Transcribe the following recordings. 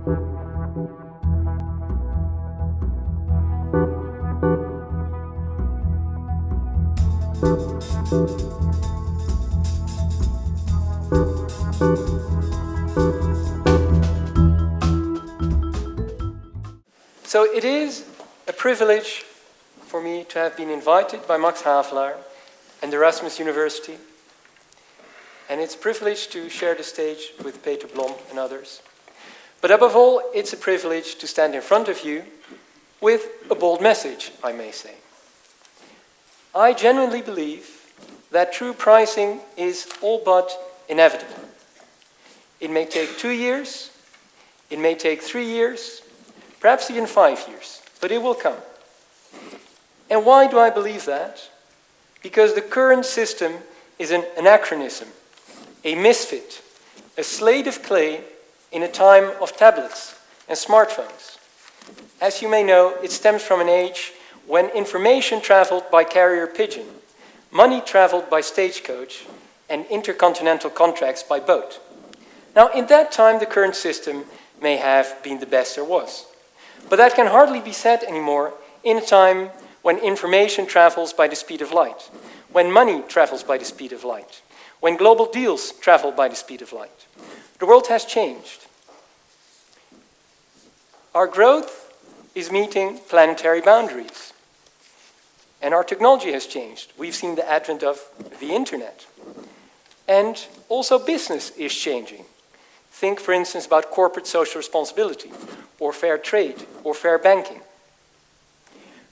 So it is a privilege for me to have been invited by Max Havelaar and Erasmus University. And it's a privilege to share the stage with Peter Blom and others. But above all, it's a privilege to stand in front of you with a bold message, I may say. I genuinely believe that true pricing is all but inevitable. It may take 2 years, it may take 3 years, perhaps even 5 years, but it will come. And why do I believe that? Because the current system is an anachronism, a misfit, a slate of clay in a time of tablets and smartphones. As you may know, it stems from an age when information traveled by carrier pigeon, money traveled by stagecoach, and intercontinental contracts by boat. Now, in that time, the current system may have been the best there was. But that can hardly be said anymore in a time when information travels by the speed of light, when money travels by the speed of light, when global deals travel by the speed of light. The world has changed. Our growth is meeting planetary boundaries. And our technology has changed. We've seen the advent of the internet. And also business is changing. Think, for instance, about corporate social responsibility, or fair trade, or fair banking.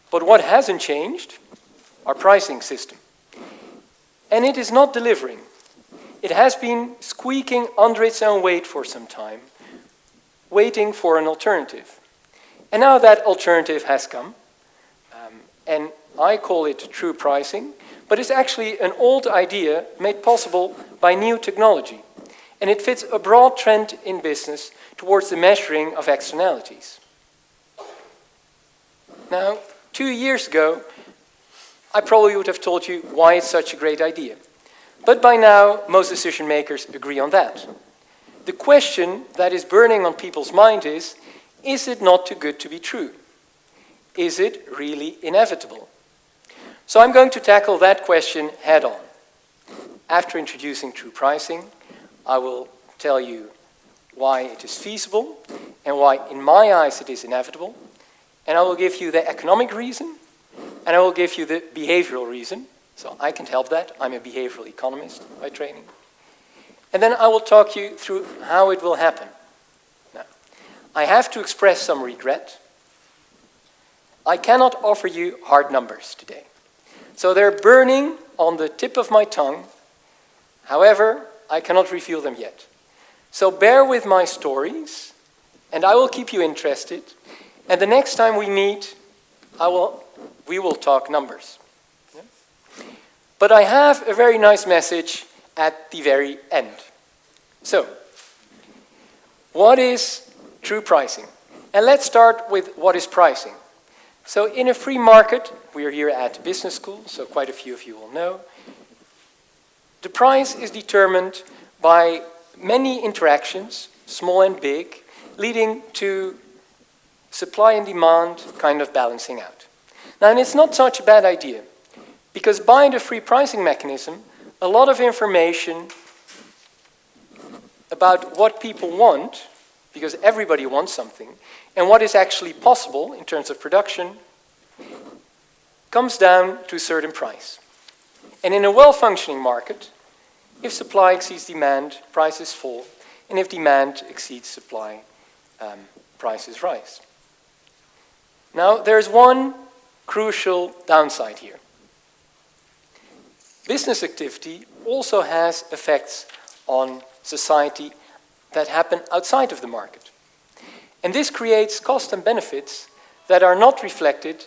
But what hasn't changed? Our pricing system. And it is not delivering. It has been squeaking under its own weight for some time, waiting for an alternative. And now that alternative has come, and I call it true pricing, but it's actually an old idea made possible by new technology. And it fits a broad trend in business towards the measuring of externalities. Now, 2 years ago, I probably would have told you why it's such a great idea. But by now, most decision makers agree on that. The question that is burning on people's mind is it not too good to be true? Is it really inevitable? So I'm going to tackle that question head on. After introducing true pricing, I will tell you why it is feasible and why, in my eyes, it is inevitable. And I will give you the economic reason, and I will give you the behavioral reason. So I can help that. I'm a behavioral economist by training. And then I will talk you through how it will happen. Now, I have to express some regret. I cannot offer you hard numbers today. So they're burning on the tip of my tongue. However, I cannot reveal them yet. So bear with my stories, and I will keep you interested. And the next time we meet, we will talk numbers. Yeah? But I have a very nice message at the very end. So, what is true pricing? And let's start with what is pricing. So in a free market, we are here at business school, so quite a few of you will know, the price is determined by many interactions, small and big, leading to supply and demand kind of balancing out. Now, and it's not such a bad idea, because by the free pricing mechanism, a lot of information about what people want, because everybody wants something, and what is actually possible in terms of production, comes down to a certain price. And in a well-functioning market, if supply exceeds demand, prices fall. And if demand exceeds supply, prices rise. Now, there's one crucial downside here. Business activity also has effects on society that happen outside of the market. And this creates costs and benefits that are not reflected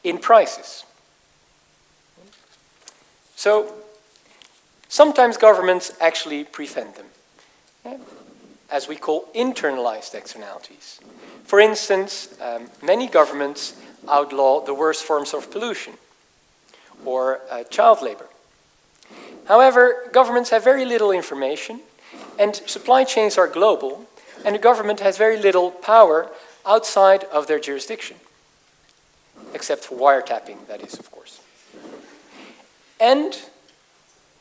in prices. So, sometimes governments actually prevent them, as we call internalized externalities. For instance, many governments outlaw the worst forms of pollution or child labor. However, governments have very little information, and supply chains are global, and the government has very little power outside of their jurisdiction, except for wiretapping, that is, of course. And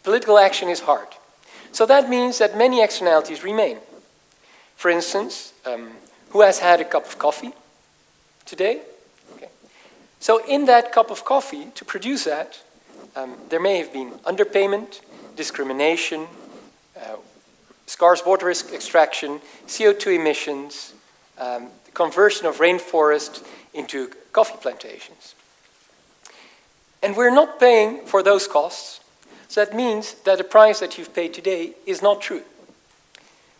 political action is hard. So that means that many externalities remain. For instance, who has had a cup of coffee today? Okay. So in that cup of coffee, to produce that, there may have been underpayment, discrimination, scarce water extraction, CO2 emissions, the conversion of rainforest into coffee plantations. And we're not paying for those costs, so that means that the price that you've paid today is not true.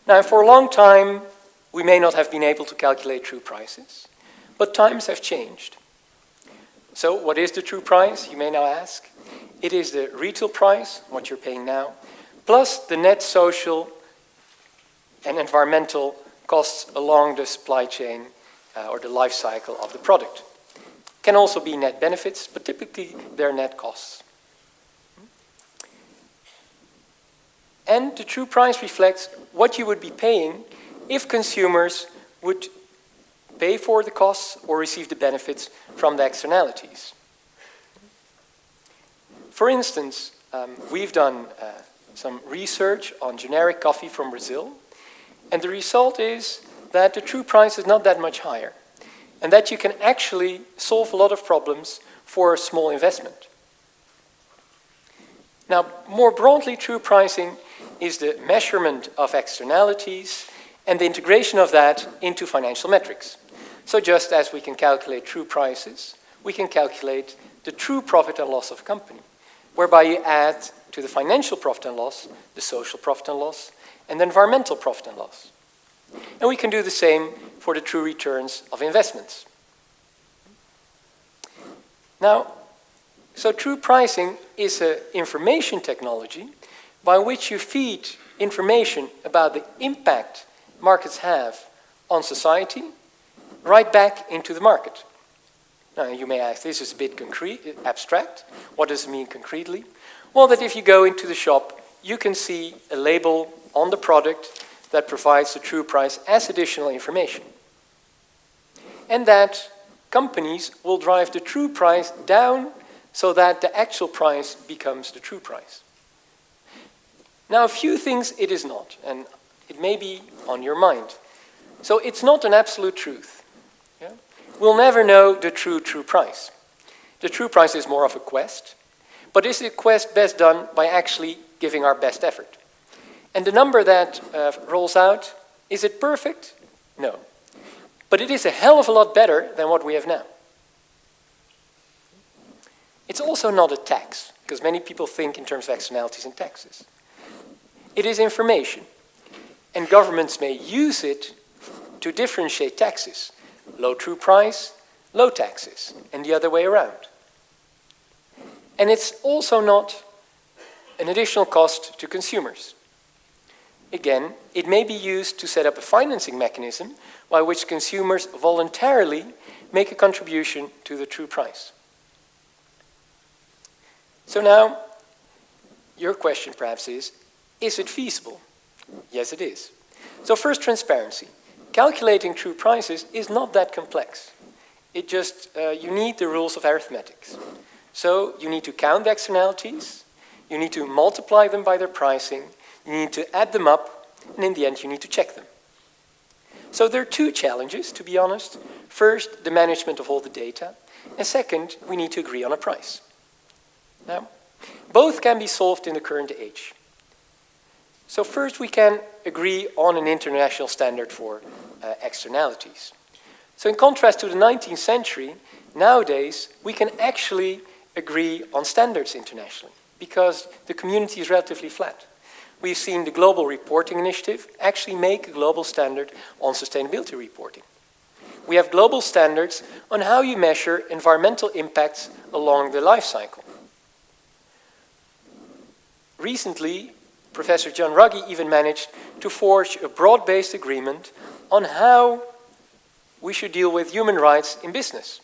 Now, for a long time, we may not have been able to calculate true prices, but times have changed. So what is the true price, you may now ask? It is the retail price, what you're paying now, plus the net social and environmental costs along the supply chain or the life cycle of the product. Can also be net benefits, but typically they're net costs. And the true price reflects what you would be paying if consumers would pay for the costs or receive the benefits from the externalities. For instance, we've done some research on generic coffee from Brazil, and the result is that the true price is not that much higher, and that you can actually solve a lot of problems for a small investment. Now, more broadly, true pricing is the measurement of externalities and the integration of that into financial metrics. So just as we can calculate true prices, we can calculate the true profit and loss of a company, whereby you add to the financial profit and loss, the social profit and loss, and the environmental profit and loss. And we can do the same for the true returns of investments. Now, so true pricing is an information technology by which you feed information about the impact markets have on society right back into the market. Now, you may ask, this is a bit abstract. What does it mean concretely? Well, that if you go into the shop, you can see a label on the product that provides the true price as additional information. And that companies will drive the true price down so that the actual price becomes the true price. Now, a few things it is not, and it may be on your mind. So it's not an absolute truth. Yeah? We'll never know the true price. The true price is more of a quest, but is the quest best done by actually giving our best effort? And the number that rolls out, is it perfect? No. But it is a hell of a lot better than what we have now. It's also not a tax, because many people think in terms of externalities and taxes. It is information, and governments may use it to differentiate taxes. Low true price, low taxes, and the other way around. And it's also not an additional cost to consumers. Again, it may be used to set up a financing mechanism by which consumers voluntarily make a contribution to the true price. So now, your question perhaps is it feasible? Yes, it is. So first, transparency. Calculating true prices is not that complex. It just, you need the rules of arithmetics. So you need to count the externalities, you need to multiply them by their pricing, you need to add them up, and in the end you need to check them. So there are two challenges, to be honest. First, the management of all the data, and second, we need to agree on a price. Now, both can be solved in the current age. So first we can agree on an international standard for externalities. So in contrast to the 19th century, nowadays we can actually agree on standards internationally because the community is relatively flat. We've seen the Global Reporting Initiative actually make a global standard on sustainability reporting. We have global standards on how you measure environmental impacts along the life cycle. Recently, Professor John Ruggie even managed to forge a broad-based agreement on how we should deal with human rights in business.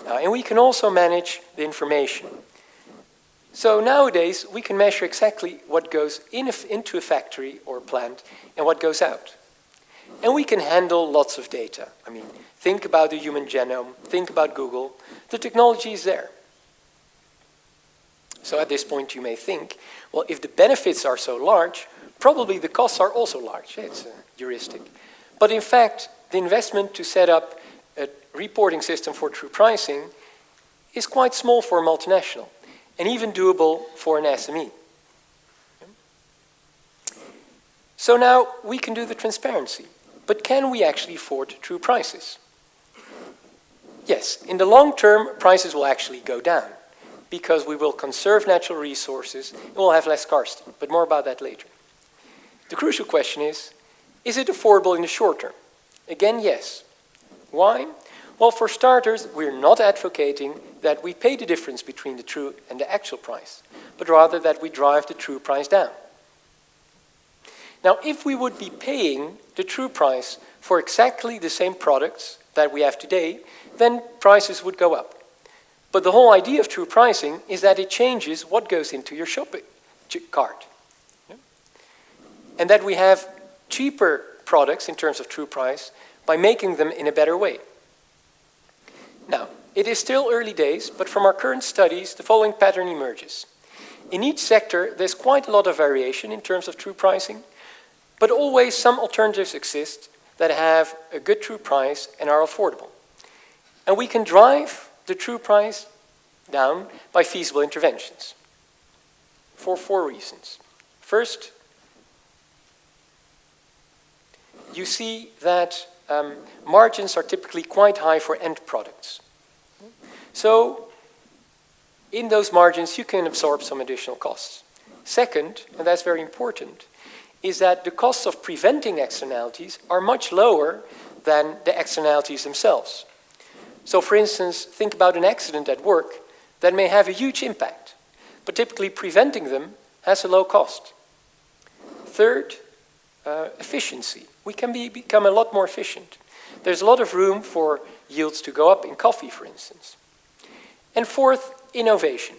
And we can also manage the information. So nowadays, we can measure exactly what goes into a factory or a plant and what goes out. And we can handle lots of data. I mean, think about the human genome, think about Google. The technology is there. So at this point, you may think, well, if the benefits are so large, probably the costs are also large. It's a heuristic. But in fact, the investment to set up a reporting system for true pricing is quite small for a multinational, and even doable for an SME. So now we can do the transparency, but can we actually afford true prices? Yes, in the long term, prices will actually go down because we will conserve natural resources and we'll have less scarcity, but more about that later. The crucial question is it affordable in the short term? Again, yes. Why? Well, for starters, we're not advocating that we pay the difference between the true and the actual price, but rather that we drive the true price down. Now, if we would be paying the true price for exactly the same products that we have today, then prices would go up. But the whole idea of true pricing is that it changes what goes into your shopping cart. And that we have cheaper products in terms of true price by making them in a better way. Now, it is still early days, but from our current studies, the following pattern emerges. In each sector, there's quite a lot of variation in terms of true pricing, but always some alternatives exist that have a good true price and are affordable. And we can drive the true price down by feasible interventions for 4 reasons. First, you see that margins are typically quite high for end products. So, in those margins, you can absorb some additional costs. Second, and that's very important, is that the costs of preventing externalities are much lower than the externalities themselves. So, for instance, think about an accident at work that may have a huge impact, but typically preventing them has a low cost. Third, efficiency. We can become a lot more efficient. There's a lot of room for yields to go up in coffee, for instance. And fourth, innovation.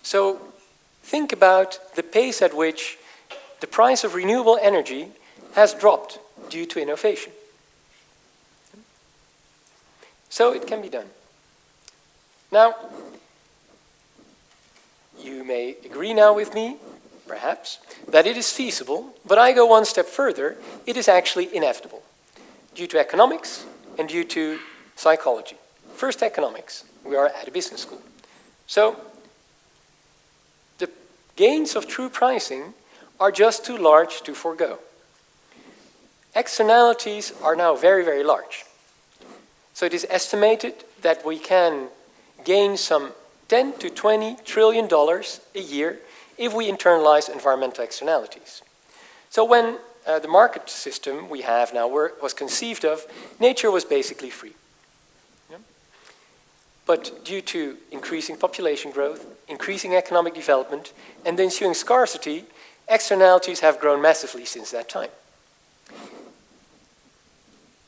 So think about the pace at which the price of renewable energy has dropped due to innovation. So it can be done. Now, you may agree now with me, perhaps, that it is feasible, but I go one step further. It is actually inevitable, due to economics and due to psychology. First, economics. We are at a business school. So, the gains of true pricing are just too large to forego. Externalities are now very, very large. So it is estimated that we can gain some $10 to $20 trillion a year if we internalize environmental externalities. So when the market system we have now was conceived of, nature was basically free. Yeah? But due to increasing population growth, increasing economic development, and the ensuing scarcity, externalities have grown massively since that time.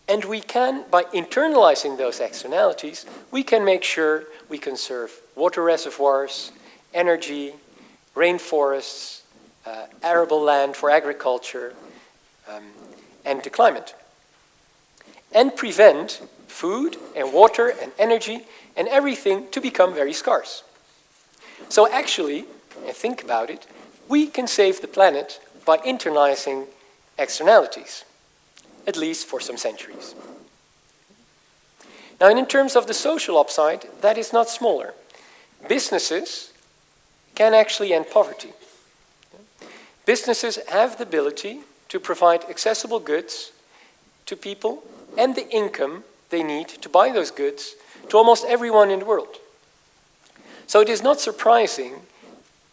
And we can, by internalizing those externalities, we can make sure we conserve water reservoirs, energy, rainforests, arable land for agriculture, and the climate. And prevent food and water and energy and everything to become very scarce. So actually, think about it, we can save the planet by internalizing externalities, at least for some centuries. Now, in terms of the social upside, that is not smaller. Businesses can actually end poverty. Businesses have the ability to provide accessible goods to people and the income they need to buy those goods to almost everyone in the world. So it is not surprising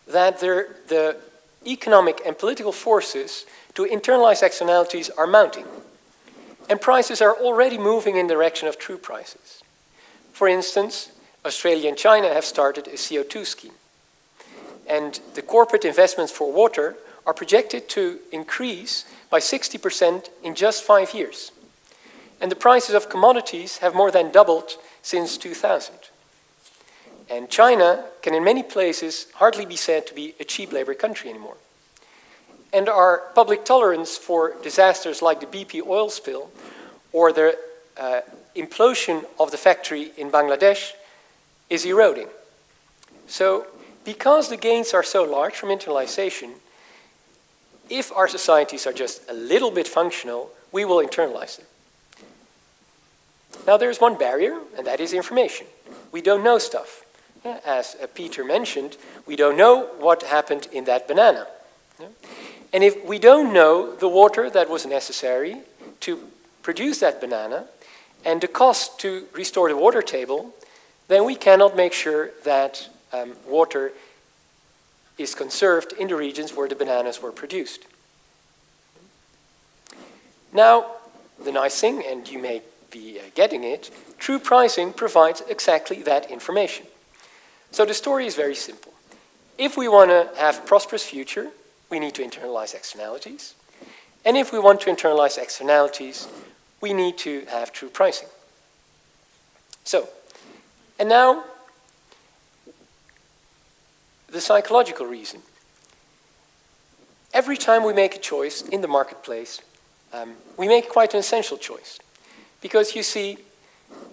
that the economic and political forces to internalize externalities are mounting. And prices are already moving in the direction of true prices. For instance, Australia and China have started a CO2 scheme. And the corporate investments for water are projected to increase by 60% in just 5 years. And the prices of commodities have more than doubled since 2000. And China can in many places hardly be said to be a cheap labor country anymore. And our public tolerance for disasters like the BP oil spill or the implosion of the factory in Bangladesh is eroding. So, because the gains are so large from internalization, if our societies are just a little bit functional, we will internalize them. Now there's one barrier, and that is information. We don't know stuff. As Peter mentioned, we don't know what happened in that banana. And if we don't know the water that was necessary to produce that banana and the cost to restore the water table, then we cannot make sure that water is conserved in the regions where the bananas were produced. Now, the nice thing, and you may be getting it, true pricing provides exactly that information. So the story is very simple. If we want to have a prosperous future, we need to internalize externalities. And if we want to internalize externalities, we need to have true pricing. So, and now, the psychological reason. Every time we make a choice in the marketplace, we make quite an essential choice. Because you see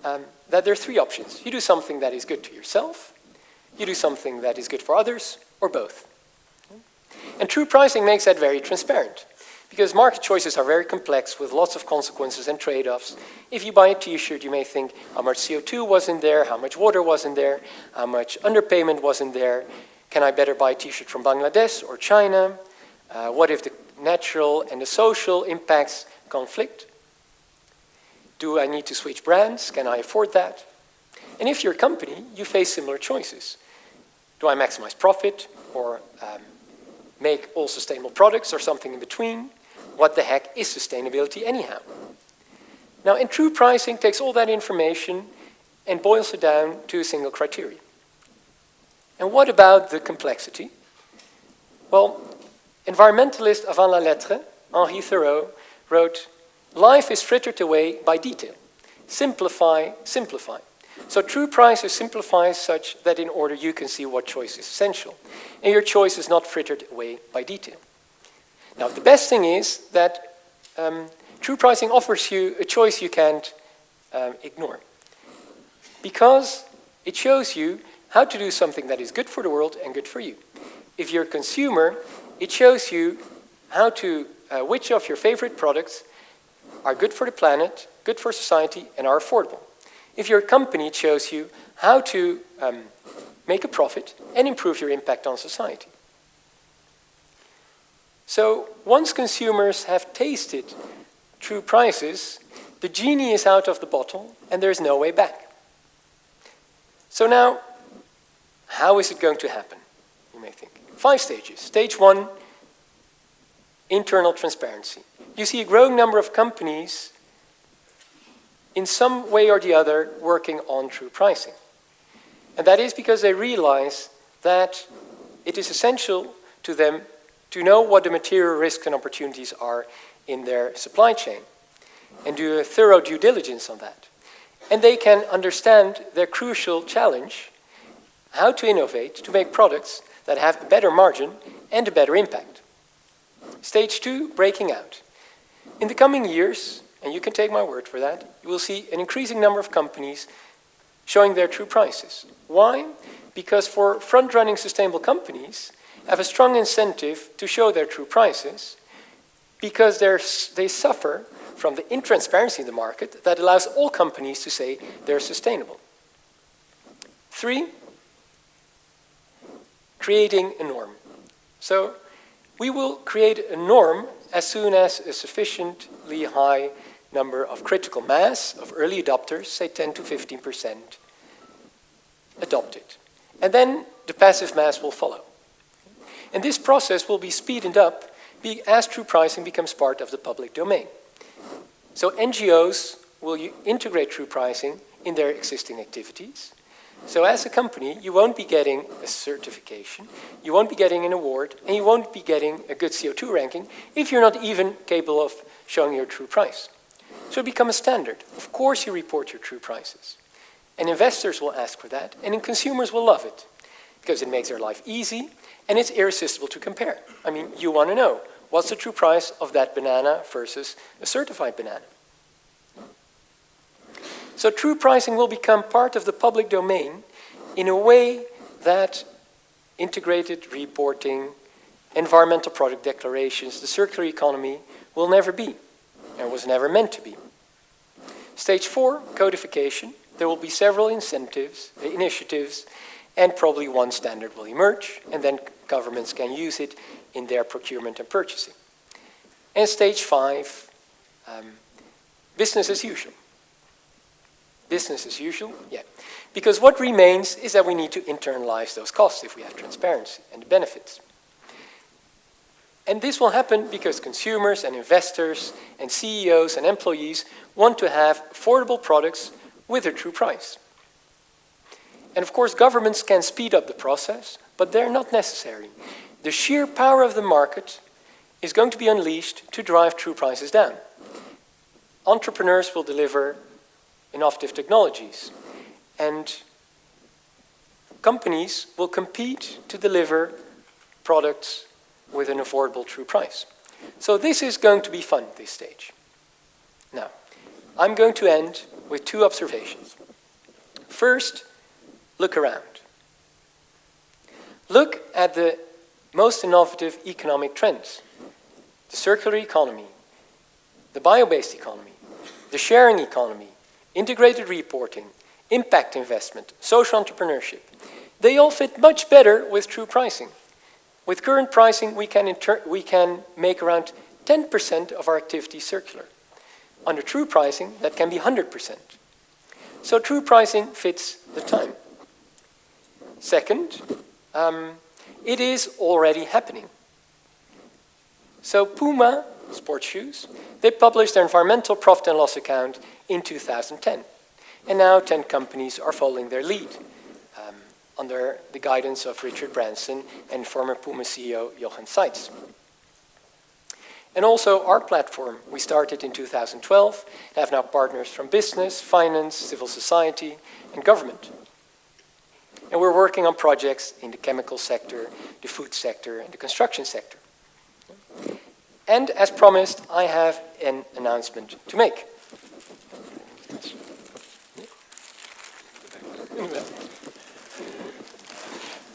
that there are three options. You do something that is good to yourself, you do something that is good for others, or both. And true pricing makes that very transparent. Because market choices are very complex with lots of consequences and trade-offs. If you buy a t-shirt, you may think how much CO2 was in there, how much water was in there, how much underpayment was in there. Can I better buy a t-shirt from Bangladesh or China? What if the natural and the social impacts conflict? Do I need to switch brands? Can I afford that? And if you're a company, you face similar choices. Do I maximize profit or make all sustainable products or something in between? What the heck is sustainability anyhow? Now, in true pricing takes all that information and boils it down to a single criteria. And what about the complexity? Well, environmentalist avant la lettre, Henri Thoreau, wrote, "Life is frittered away by detail. Simplify, simplify." So true prices simplify such that in order you can see what choice is essential. And your choice is not frittered away by detail. Now, the best thing is that true pricing offers you a choice you can't ignore. Because it shows you how to do something that is good for the world and good for you. If you're a consumer, it shows you how to, which of your favorite products are good for the planet, good for society, and are affordable. If you're a company, it shows you how to make a profit and improve your impact on society. So once consumers have tasted true prices, the genie is out of the bottle and there's no way back. So now, how is it going to happen? You may think. 5 stages. Stage 1, internal transparency. You see a growing number of companies in some way or the other working on true pricing. And that is because they realize that it is essential to them to know what the material risks and opportunities are in their supply chain and do a thorough due diligence on that. And they can understand their crucial challenge, how to innovate to make products that have a better margin and a better impact. Stage 2, breaking out. In the coming years, and you can take my word for that, you will see an increasing number of companies showing their true prices. Why? Because for front-running sustainable companies have a strong incentive to show their true prices because they suffer from the intransparency in the market that allows all companies to say they're sustainable. 3, creating a norm. So we will create a norm as soon as a sufficiently high number of critical mass of early adopters, say 10 to 15%, adopt it. And then the passive mass will follow. And this process will be speeded up as true pricing becomes part of the public domain. So NGOs will integrate true pricing in their existing activities. So as a company, you won't be getting a certification, you won't be getting an award, and you won't be getting a good CO2 ranking if you're not even capable of showing your true price. So it becomes a standard. Of course you report your true prices. and investors will ask for that, and consumers will love it because it makes their life easy and it's irresistible to compare. I mean, you want to know what's the true price of that banana versus a certified banana. So true pricing will become part of the public domain in a way that integrated reporting, environmental product declarations, the circular economy will never be, and was never meant to be. Stage 4, codification. There will be several initiatives, and probably one standard will emerge, and then governments can use it in their procurement and purchasing. And stage 5, business as usual. Business as usual, yeah. Because what remains is that we need to internalize those costs if we have transparency and the benefits. And this will happen because consumers and investors and CEOs and employees want to have affordable products with a true price. And of course, governments can speed up the process, but they're not necessary. The sheer power of the market is going to be unleashed to drive true prices down. Entrepreneurs will deliver innovative technologies, and companies will compete to deliver products with an affordable true price. So this is going to be fun at this stage. Now, I'm going to end with 2 observations. First, look around. Look at the most innovative economic trends. The circular economy, the bio-based economy, the sharing economy, integrated reporting, impact investment, social entrepreneurship. They all fit much better with true pricing. With current pricing, we can make around 10% of our activities circular. Under true pricing, that can be 100%. So true pricing fits the time. Second, it is already happening. So Puma, sports shoes, they published their environmental profit and loss account in 2010. And now 10 companies are following their lead under the guidance of Richard Branson and former Puma CEO Jochen Seitz. And also our platform, we started in 2012, and have now partners from business, finance, civil society, and government. And we're working on projects in the chemical sector, the food sector, and the construction sector. And as promised, I have an announcement to make.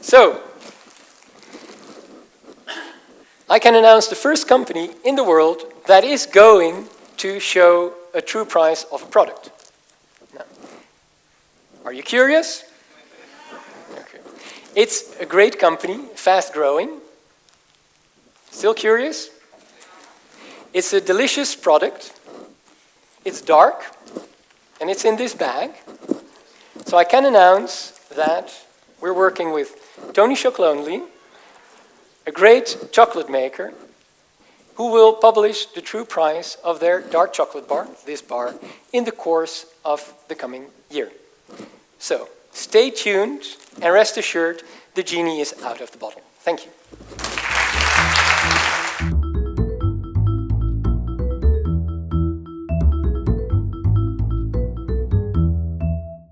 So, I can announce the first company in the world that is going to show a true price of a product. Now, are you curious? Okay. It's a great company, fast growing. Still curious? It's a delicious product. It's dark, and it's in this bag. So I can announce that we're working with Tony Chocolonely, a great chocolate maker, who will publish the true price of their dark chocolate bar, this bar, in the course of the coming year. So stay tuned and rest assured the genie is out of the bottle. Thank you.